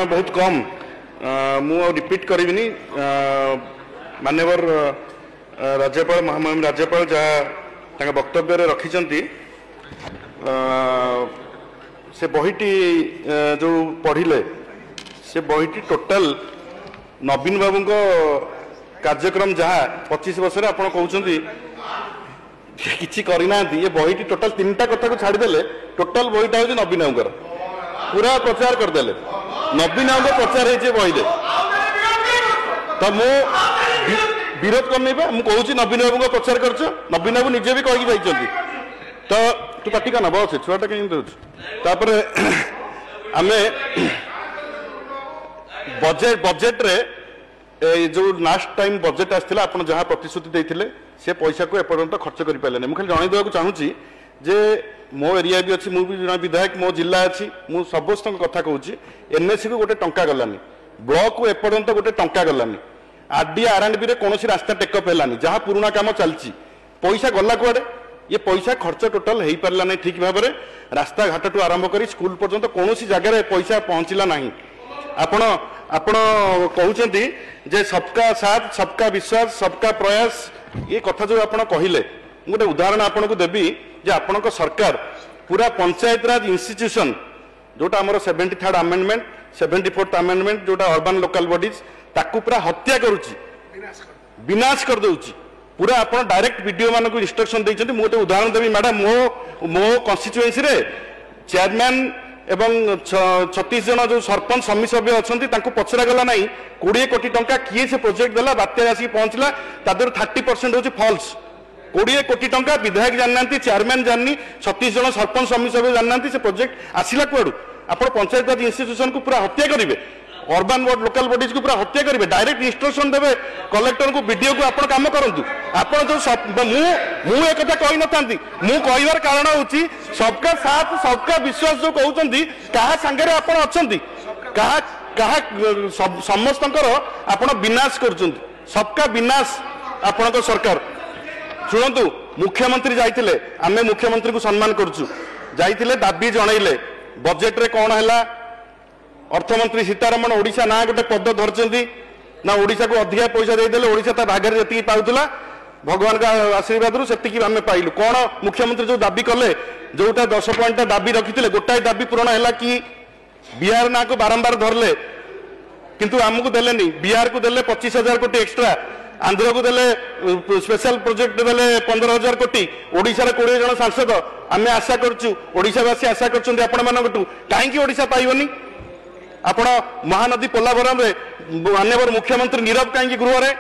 समय बहुत कम मु रिपीट करी मान्यवर राज्यपाल महामहिम राज्यपाल जहाँ वक्तव्य रखिंट से बहीटी जो पढ़िले से बहीटी टोटाल नवीन बाबू कार्यक्रम जहाँ 25 वर्ष आप कहते किसी करना ये बहीटी टोटाल 3टा कथा को छाड़देले टोटाल बहीटा हूँ नवीन बाबूर पूरा प्रचार करदे नवीन बाबू प्रचार हो बहीले तो मु विरोध करनी मुझे नवीन बाबू प्रचार कर नवीन बाबू निजे भी कहीकि जाइए तो तू पार्टी का नब अच्छे छुआटा कहीं दूर आम बजेट रे जो लास्ट टाइम बजेट आसाला आप जहाँ प्रतिश्रुति देते से पैसा को एपर्यंत खर्च कर पारे मुझे खाली जनईदेक चाहूँगी जे मो एरिया भी अच्छी मुझे जन विधायक मो जिला अच्छी मुझ समस्त कथा कहूँ एनएससी को गोटे टंका गलानी ब्लॉक को एपर्यंत गोटे टंका गलानी आरडी आरएंडबी कौन रास्ता टेकअप है जहाँ पुराना काम चलती पैसा गला कुआडे ये पैसा खर्च टोटाल हो पारा नहीं ठीक भाव में रास्ता घाट ठू आरंभ कर स्कूल पर्यंत कौन जगह पैसा पहुँचला ना आपण आपण कहते जे सबका साथ सबका विश्वास सबका प्रयास ये कथा जो आप कहले गोटे उदाहरण आपन को देवी जे आपण सरकार पूरा पंचायत राज इंस्टीट्यूशन जोटा आमर 73rd अमेंडमेंट 74th अमेंडमेंट जोटा अर्बन लोकल बॉडीज ताकू पूरा हत्या करुच्ची विनाश कर दउची पूरा आप डायरेक्ट वीडियो मान को इंस्ट्रक्शन देते मुझे उदाहरण देवी मैडम मो कन्स्टिट्युएंसी रे चेयरमैन एवं 36 जन जो सरपंच समिति सभ्य अच्छा पचरा गला ना 20 कोटी टंका किए से प्रोजेक्ट देला बात्या आसिक पहुंचला तादर 30% होची फॉल्स 20 कोटी टंका विधायक जानना चेयरमैन जाननी 36 जन सरपंच समिति सभ्य जानना से प्रोजेक्ट आसिला कुआडू आप पंचायत राज इंस्टीट्यूशन को पूरा हत्या करेंगे अर्बन लोकल बॉडीज को पूरा हत्या करेंगे डायरेक्ट इंस्ट्रक्शन देवे कलेक्टर को वीडियो को आप काम करूँ आप जो मु एक कही न था मु कहबार कारण हूँ सबका साथ सबका विश्वास जो कहते क्या सांगे आप समस्त आप विनाश कर सबका विनाश आपण सरकार शुणु मुख्यमंत्री जाइए आम मुख्यमंत्री को सम्मान करुँ जाइए दाबी जनइले बजेट रे कौन है अर्थमंत्री सीतारमण ओडिशा ना गोटे पद धरती ना ओडिशा को अधिका पैसा देदेले ओडिशा ता भागर जी पाउला भगवान का आशीर्वाद से आम पाइलु कौन मुख्यमंत्री जो दाबी कले जोटा 10 पॉइंट दाबी रखी गोटाए दाबी पूरण है कि बिहार ना को बारंबार धरले किंतु आमको देलेनी बिहार को देले 25,000 कोटी एक्स्ट्रा आंध्र को देले स्पेशल प्रोजेक्ट देले 15,000 कोटी ओडिशा 20 जन सांसद आम आशा करूँ ओडिशावासी आशा करूँ कहीं ओडिशा पाइबनी आपण महानदी पोलाभरम माननीय मुख्यमंत्री नीरव कहीं गृह में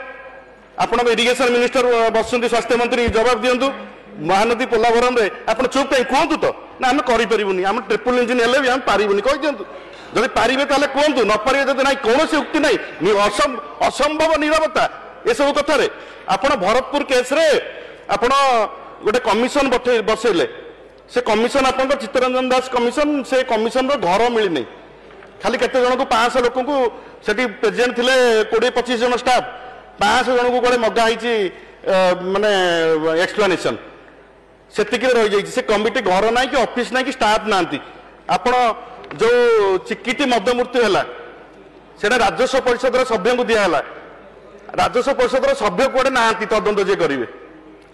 आप इरिगेशन मिनिस्टर बसुंत स्वास्थ्य मंत्री जवाब दिंतु महानदी पोलाभरम आप चुप कहीं कहतु तो ना आम करें आम ट्रिपल इंजिन हेल्ले भी आम पारूनी कही दिंतु जब पारे ताले कहतु न पारे जब ना कौन उक्ति ना असंभव नीरवता ये सब कथार आप भरतपुर केस आप गोटे कमिशन बसैले से कमिशन आप चित्तरंजन दास कमिशन से कमिशन घर मिलनी खाली केते जन को 500 लोक को सेठी प्रेजेंट थिले 20-25 जन स्टाफ 500 जन को कोले मगा हिची माने एक्सप्लेनेशन सेतिक रही जाई से कमिटी घर ना कि ऑफिस ना कि स्टाफ नांती आपण जो चिकिटी मध्यमूर्ति हैला सेटा राजस्व परिषद सभ्य को दिया हैला राजस्व परिषद सभ्य कोडे नांती तदंत जे करिवे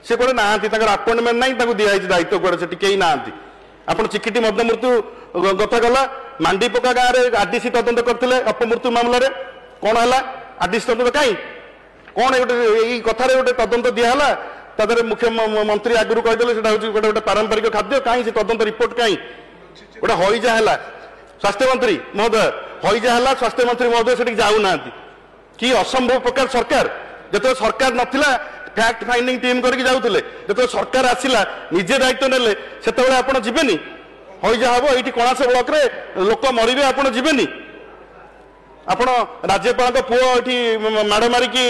से कोडे नांती ताकर अपॉइंटमेंट नाही ताको दिया हिची दायित्व कोडे सेठी केही नांती आपण चिकिटी मध्यमूर्ति गता गला मांडीपका गाँव में आरडीसी तदंत करते अपमृत्यु मामलें कौन है आरडीसी तदंत कहीं कौन गोटे कथार गोटे तदंत दिहला तादर मुख्यमंत्री आगुरी कहीदे गोटे गोटे पारंपरिक खाद्य कहीं से तदंत रिपोर्ट कहीं गोटे हईजा है स्वास्थ्य मंत्री महोदय हईजा है स्वास्थ्य मंत्री महोदय से जाऊना कि असंभव प्रकार सरकार जो सरकार नाला फैक्ट फाइंडिंग टीम करके जाऊे जो सरकार आसला निजे दायित्व नेले से आप जीवेनी हईजा हम ये कणास ब्लॉक रे लोक मरवे आप जीवेनी आप राज्यपाल पुओ ये माड़ मारिकी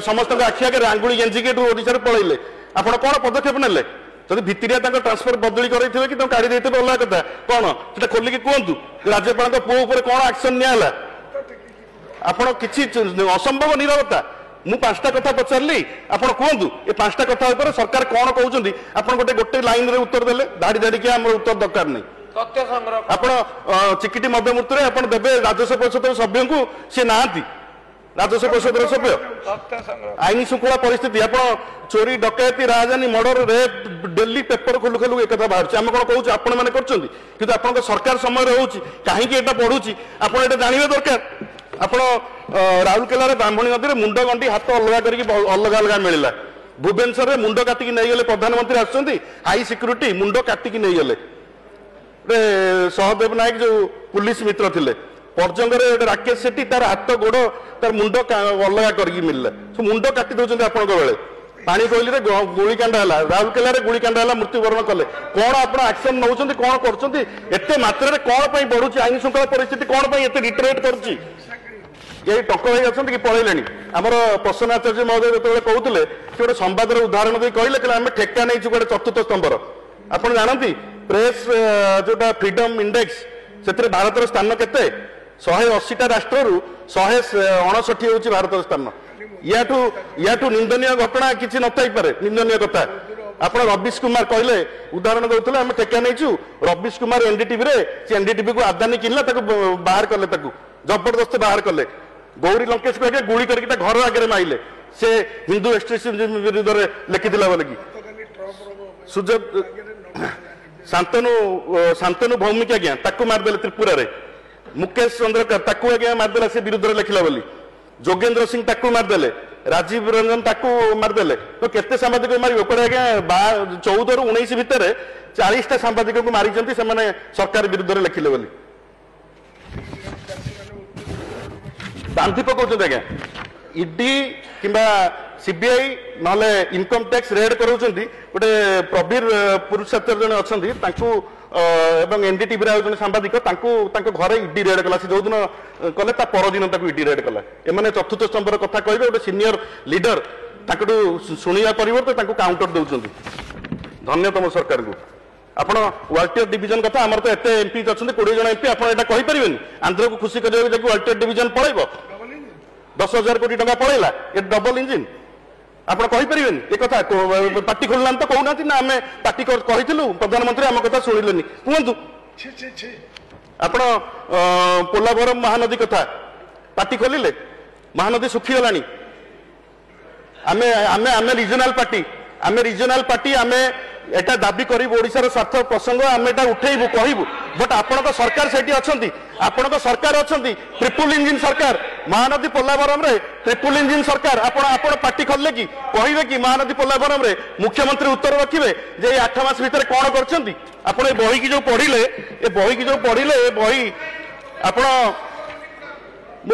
समस्त आखि आगे आंगुड़ी गेंजिकी ओडिशा पलैले आप कौन पदक्षेप नेले जब भितरिया ट्रांसफर बदली करेंगे कि काढ़ी देते अलग कथा कौन से खोलिकी कहतु राज्यपाल पुओ उपर कौन एक्शन नियाला आप कि असंभव नीरवता मु 5टा कथा पचारि आप कहतु ये 5टा कथा सरकार कौन कहते आप गोटे गोटे लाइन रे उत्तर देले धाड़ी धाड़ी के उत्तर दरकार नहीं तथ्य संग्रह ଆପଣ ଚିକିଟି ମଧ୍ୟମୂର୍ତ୍ତିରେ ଆପଣ ଦେବେ ରାଜସ୍ୱ ପରିଷଦର ସଭ୍ୟଙ୍କୁ ସେ ନାହାନ୍ତି ରାଜସ୍ୱ ପରିଷଦର ସଭ୍ୟ तथ्य संग्रह ଆଇନ ଶୃଙ୍ଖଳା ପରିସ୍ଥିତି ଆପଣ ଚୋରି ଡକାୟତି ରାଜଧାନୀ ମର୍ଡର ରେପ୍ ଡେଲି ପେପର ଖୋଲୁ ଖୋଲୁ ଏକଥା ବାହାରୁଛି ଆମେ କଣ କହୁଛୁ ଆପଣ ମାନେ କରୁଛନ୍ତି କିନ୍ତୁ ଆପଣଙ୍କ ସରକାର ସମୟରେ ହଉଛି କାହିଁକି ଏଟା ବଢୁଛି ଆପଣ ଏଟା ଜାଣିବା ଦରକାର ଆପଣ ରାଉରକେଲାରେ ବ୍ରାହ୍ମଣୀ ନଦୀରେ ମୁଣ୍ଡ ଗଣ୍ଡି ହାତ ଅଲଗା କରିକି ଅଲଗା ଅଲଗା ମିଳିଲା ଭୁବନେଶ୍ୱରରେ ମୁଣ୍ଡ କାଟିକି ନେଇଗଲେ ପ୍ରଧାନମନ୍ତ୍ରୀ ଆସୁଛନ୍ତି ହାଇ ସିକ୍ୟୁରିଟି ମୁଣ୍ଡ କାଟିକି ନେଇଗଲେ ସହଦେବ ନାୟକ ଯୋଉ ପୁଲିସ ମିତ୍ର ଥିଲେ ପର୍ଜଙ୍ଗରେ ରାକେଶ ସେଠୀ ତାର ହାତ ଗୋଡ ତାର ମୁଣ୍ଡ ଅଲଗା କରିକି ମିଳିଲା ମୁଣ୍ଡ କାଟି ଦଉଛନ୍ତି ଆପଣଙ୍କ ବେଳେ ପାଣି କୋଇଲିରେ ଗୁଳିକାଣ୍ଡ ହେଲା ରାଉରକେଲାରେ ଗୁଳିକାଣ୍ଡ ହେଲା ମୃତ୍ୟୁବରଣ କଲେ କଣ ଆପଣ ଆକ୍ସନ ନଉଛନ୍ତି କଣ କରୁଛନ୍ତି ଏତେ ମାତ୍ରାରେ କଣ ପାଇଁ ବଢୁଛି ଆଇନ ଶୃଙ୍ଖଳା ପରିସ୍ଥିତି କଣ ପାଇଁ ଏତେ ରିଟରେଟ୍ କରୁଛି ଏଇ ଟଙ୍କ ଭାଇ ଅଛନ୍ତି କି ପଳେଇଲେଣି ଆମର ପ୍ରସନ୍ନ ଆଚାର୍ଯ୍ୟ ମହୋଦୟ ଯେତେବେଳେ କହୁଥିଲେ ସେ ଗୋଟେ ସମ୍ବାଦର ଉଦାହରଣ ଦେଇ କହିଲେ ଆମେ ଠେକା ନେଇଛୁ ଗୋଟେ ଚତୁର୍ଥ ସ୍ତମ୍ଭର ଆପଣ ଜାଣନ୍ତି ପ୍ରେସ୍ ଯୋଉଟା ଫ୍ରିଡମ ଇଣ୍ଡେକ୍ସ ସେଥିରେ ଭାରତର ସ୍ଥାନ କେତେ 180ଟା ରାଷ୍ଟ୍ରରୁ 159 ହେଉଛି ଭାରତର ସ୍ଥାନ ୟାଠୁ ନିନ୍ଦନୀୟ ଘଟଣା କିଛି ନଥାଇପାରେ ନିନ୍ଦନୀୟ କଥା ଆପଣ ରବିଶ କୁମାର କହିଲେ ଉଦାହରଣ ଦଉଥିଲେ ଆମେ ଠେକା ନେଇଛୁ ରବିଶ କୁମାର ଏନଡିଟିଭିରେ ସେ ଏନଡିଟିଭି କୁ ଆଦାନୀ କିଣିଲା ତାକୁ ବାହାର କଲେ ତାକୁ ଜବରଦସ୍ତ ବାହାର କଲେ ଗୌରୀ ଲଙ୍କେଶକୁ ଆଗେ ଗୁଳି କରିକି ତା ଘର ଆଗରେ ମାଇଲେ ସେ ହିନ୍ଦୁ ଏକ୍ସଟ୍ରିମିଜମ ବିରୁଦ୍ଧରେ ଲେଖିଥିଲା ବୋଲିକି ଶାନ୍ତନୁ ଭୌମିକ ଆଜ୍ଞା ତାକୁ ମାରିଦେଲେ ତ୍ରିପୁରାରେ ମୁକେଶ ଚନ୍ଦ୍ରକର ତାକୁ ଆଜ୍ଞା ମାରିଦେଲା ସେ ବିରୁଦ୍ଧରେ ଲେଖିଲା ବୋଲି ଯୋଗେନ୍ଦ୍ର ସିଂ ତାକୁ ମାରିଦେଲେ ରାଜୀବ ରଞ୍ଜନ ତାକୁ ମାରିଦେଲେ ତ କେତେ ସାମ୍ବାଦିକ ମାରିବେ କୋଟେ ଆଜ୍ଞା 14ରୁ 19 ଭିତରେ 40ଟା ସାମ୍ବାଦିକଙ୍କୁ ମାରିଛନ୍ତି ସେମାନେ ସରକାର ବିରୁଦ୍ଧରେ ଲେଖିଲେ ବୋଲି ବାନ୍ଧି ପକାଉଛନ୍ତି ଆଜ୍ଞା ଇଡି କିମ୍ବା सीबीआई नहले इनकम टैक्स रेड कराउछंती गोटे प्रवीर पुरुषोत्तर जने अछंती तांकू एवं एनडीटीवी रे जने सांबादिक तांकू तांको घरे इडी रेड कला से जो दिन कले ता पर दिन तांकू इडी रेड कला एमाने चतुर्थ स्तंभर कथा कहबे गोटे सीनियर लीडर तांकटू सुनिया परिवर्ते तांकू काउंटर दउछंती धन्य तम सरकार को आपण वाल्टियर डिवीजन कथा हमर तो एते एमपी अछंती 20 जन एमपी आपण एटा कहि परिबेनी आंध्र को खुशी करियो जे वाल्टियर डिवीजन पळैबो 10,000 कोटी टंका पळैला ए डबल इंजिन आपण कहि परिबेनी ए कथा पार्टी खोलना तो कहूना ना आम पार्टी कहिथिलु प्रधानमंत्री आम कथा सुनिलेनी कुहतु आपण पोलाभरम महानदी कथा पार्टी खोलिले महानदी सुखी गलानी आमे आमे आमे रीजनल पार्टी आमे एटा दाबी करिबो ओडिसा रो स्वार्थ प्रसंग आमे एटा उठेइबो कहिबो बट आपनक सरकार सेठी अछंती आपनक सरकार अछंती ट्रिपल इंजिन सरकार महानदी पोलाभरम रे ट्रिपल इंजिन सरकार आपण आपण पार्टी खोलले कि कहिबे कि महानदी पोलाभरम रे मुख्यमंत्री उत्तर रखिबे जे 8 मास भीतर कोन करछंती आपण ए बही की जो पढिले ए बही आपण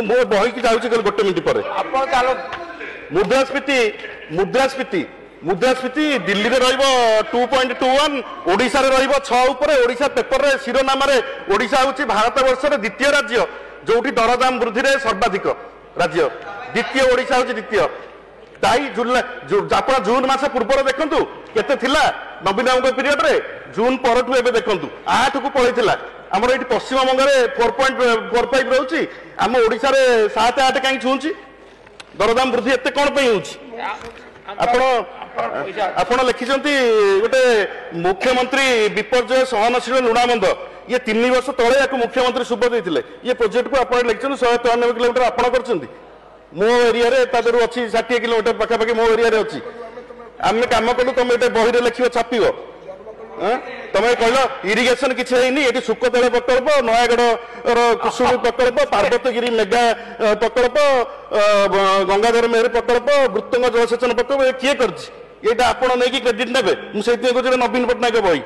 मो बही की जाउची गोटे मिनिट पर आपण चालो मुद्रास्फीति दिल्ली रे रहिबो 2.21 ओडिसा रे रहिबो 6 ऊपर ओडिसा पेपर रे शिरोनाम रे ओडिसा होची भारत वर्ष रे द्वितीय राज्य जोठी दरदाम वृद्धि रे सर्वाधिक राज्य द्वितीय ओडिसा होची द्वितीय ताई आपण जून मास पूर्व देखंतु केते थिला नवीन बाबू पीरियड रे जून परठु एबे देखंतु 8 को पळैथिला हमर एठी पश्चिम बंग रे 4.45 रहउची हम ओडिसा रे 7-8 काई छूंची दरदाम वृद्धि एते कोन पई होची आपण लिखिंट गोटे मुख्यमंत्री विपर्यय सहनशील लुणाबंध ये 3 वर्ष तले या मुख्यमंत्री शुभ देते ये प्रोजेक्ट को आप लिखिं 193 किलोमीटर आप मो एरिया अच्छी 60 किलोमीटर पाखापाखि मो एरिया अच्छी आम कम कलु तुम ये बही लिख छाप तुम कहल इरिगेशन किसी ये सुकतला प्रकल्प नयागढ़ कुसुमी प्रकल्प पार्वतीगिरी मेगा प्रकल्प गंगाधर मेहर प्रकल्प वृत्तंग जलसेचन प्रकल्प किए कर आपण नहीं क्रेडिट ने मुझे नवीन पट्टनायक बही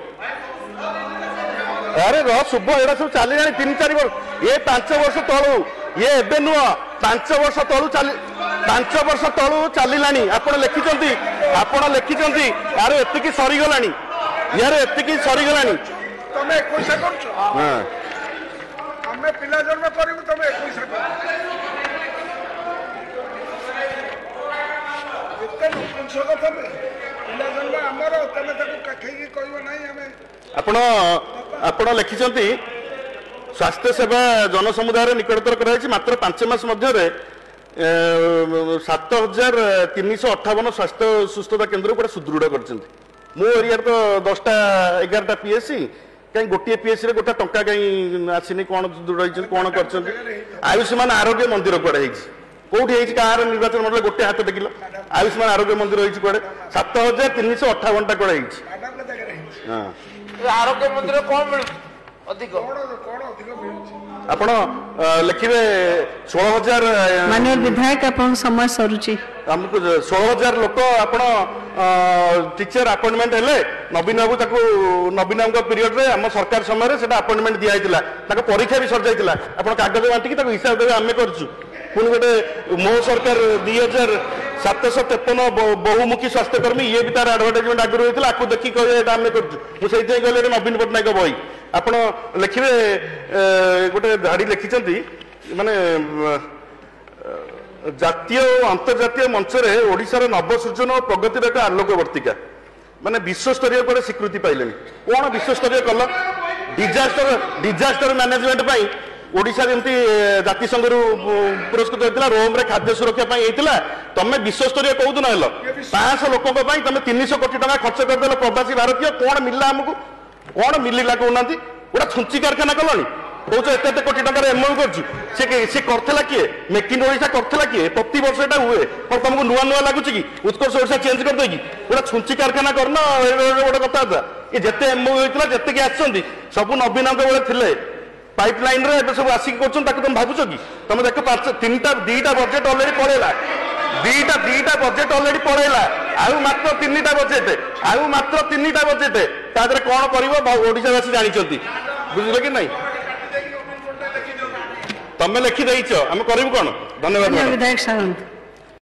अरे शुभ एटा सब चली 3-4 वर्ष ये 5 वर्ष तलू ये एबे नुह 5 वर्ष तलू चलला आपण लिखिं यार एतिकी सरीगला यार एतिकी सरीगलानी तमे 21 करछ हां हमें पिला जन्म करिबु तमे 21 कर एते नुकुंसो कथा पिला जन्म हमर तमे ताको काखैकी कहबो नाही हमें आपण लिखिचंती स्वास्थ्य सेवा जनसमुदाय निकटतर कराई मात्र 5 मास मध्य 7,358 स्वास्थ्य सुस्थता केन्द्र को सुदृढ़ कर मो एरिया तो 10टा 11टा पीएससी कहीं गोटे पीएससी रे गोटे टंका कहीं आसीनी कौन रही कौन कर आयुष्मान आरोग्य मंदिर कड़े कौटी होती कहार निर्वाचन मंडल गोटे हाथ देख आयुष्मान आरोग्य मंदिर होती कड़े 7358 टा कड़े मैडम के जगह रही हाँ आरोग्य मंदिर कौन मिलू अधिक कौन अधिक मिलुଛି आपण लिखिए 16,000 माननीय विधायक आपन समय सरुची हमको 16,000 लोक आपण टीचर अपॉइंटमेंट हेले नवीन बाबू ताको नवीन बाबू पीरियड रे हम सरकार समय से अपॉइंटमेंट दिया जाइतिला ताको परीक्षा भी सर जाइतिला आपण कागज बांटी ताको हिसाब देबे आमे करछु पुन गोटे मो सरकार 2753 बहुमुखी स्वास्थ्यकर्मी ये भी तार एडवर्टाइजमेंट आगु होइतिला आकु देखि कहे एटा आमे करछु मु सेइते कहले नवीन पटनायक बही आपण लिखिबे गोटे धाड़ी लिखिचंती माने जातीय और अंतर्जातीय मंच रे ओडिशार नवसृजन और प्रगतिर एक आलोकवर्तिका माने विश्वस्तरीय को स्वीकृति पाइले कौन विश्वस्तरीय कल डिजास्टर मैनेजमेंट पाई ओडिशा जमती जातिसंघ पुरस्कृत होता रोम रे खाद्य सुरक्षा होता तुम विश्वस्तरीय कौ दिन हेल 500 लोक तुम 300 कोटी टका खर्च करदेल प्रवासी भारतीय कौन मिलला आमको कौन मिलला कहना गोटा छुंची कारखाना कलनी कौच एत कोटी टकर एमओ करला किए मेक इन ओडिशा करला किए प्रति वर्ष एटा हुए पर तुमको नुआ नुआ लगुच कि उत्कर्ष ओडिशा चेंज कर देगी गोटा छुंची कारखाना करना गोटे कथा ये जिते एमओ होता जितकी आसछंती सब नवीन बेले थिले पाइपलाइन रे एबे सब आसिक करछन ताको तुम भाबुछ कि तुम देखो दुईटा बजेट ऑलरेडी पळेला दुईटा बजेट ऑलरेडी पळेला आउ मात्र 3टा बजेट आउ मात्र 3टा बजेट ता देरे कोन करबो ओडिशा वासी जानि छथि बुझिले कि नहीं तमे लिखि देइछ हम करिबु कोन धन्यवाद विधायक साहब